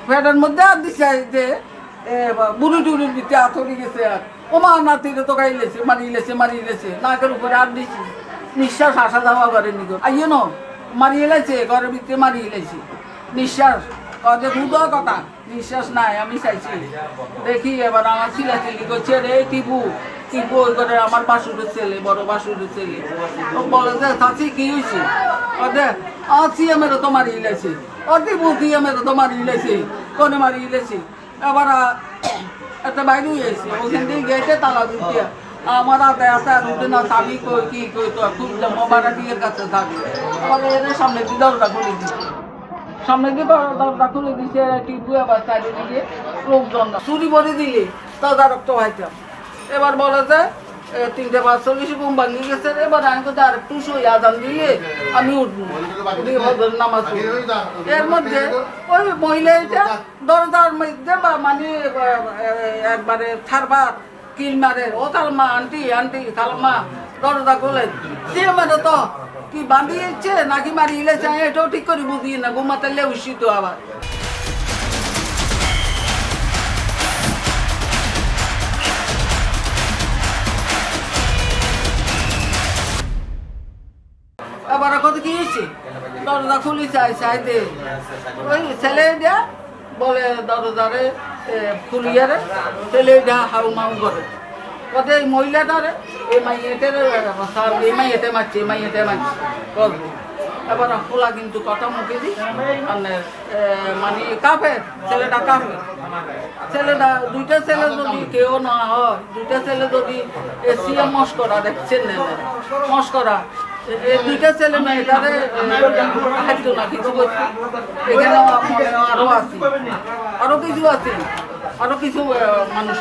ফ্যাটের মধ্যে আর দিছে যে বুড়ি টুড়ির দিতে আথরি গেছে আর ওমা নাতিরে তো গাইলেছে মারিলেছে নাকের উপরে আর দিছি নিঃশ্বাস আসা যাওয়া করে নিগো আইও ন মারিয়ে লাইছে ঘরের ভিতরে মারিয়ে লাইছে নিঃশ্বাস যে দুধ কথা নিঃশ্বাস নাই আমি চাইছি দেখি এবার আমার চিলাচিলি করছে রে টিপু ওই করে আমার বাসুরের ছেলে বড় বাসুরের ছেলে বলে যে চাচি কি হয়েছে আছি আমার তো মারিয়ে লাইছে টিপু কি আমার তো মারিয়ে লাইছে কোনে মারিয়ে লাইছে এবার একটা বাইরে হয়েছে ওখান থেকে গেছে তালা দিতে আমার হাতে উঠে না চাবি কই কি কই তো খুব মোবাইল দিকের কাছে থাকে এদের সামনে দিয়ে দরজা খুলে দিচ্ছে সামনে দিয়ে দরজা খুলে দিচ্ছে টিপু আবার চারিদিকে লোকজন চুরি ভরে দিলে তদারক্ত হইতাম এবার বলে যে 3:45 ঘুম ভাঙিয়ে গেছে এবার আমি কোথায় আর একটু শুই আজান দিয়ে আমি উঠবো নামাজ এর মধ্যে ওই মহিলাটা দরজার মধ্যে মানে একবারে থারবার কিল মারে ও কালমা আন্টি কালমা দরজা খুলে সে মানে তো কি বাঁধিয়েছে নাকি মারিয়েছে এটাও ঠিক করে বুঝি না ঘুমাতে উচিত আবার আবার কত কি হয়েছে দরজা খুলি চাই দে ওই ছেলে দেয়া বলে দরজারে খুলিয়ারে ছেলে দেয়া হাউ মাউ করে কত এই মহিলাটারে এই মাইয়েতে মারছে করবো এবার খোলা কিন্তু কথা মুখে দিই মানে কাফের ছেলেটা কাফের ছেলেটা দুইটা ছেলে যদি কেউ না হয় দুইটা ছেলে যদি সিএম মস্করা দেখছেন না মস্করা এই দুইটা ছেলে মেয়েটারে খাদ্য না কিছু করছে এখানে আরো আছে আরো কিছু মানুষ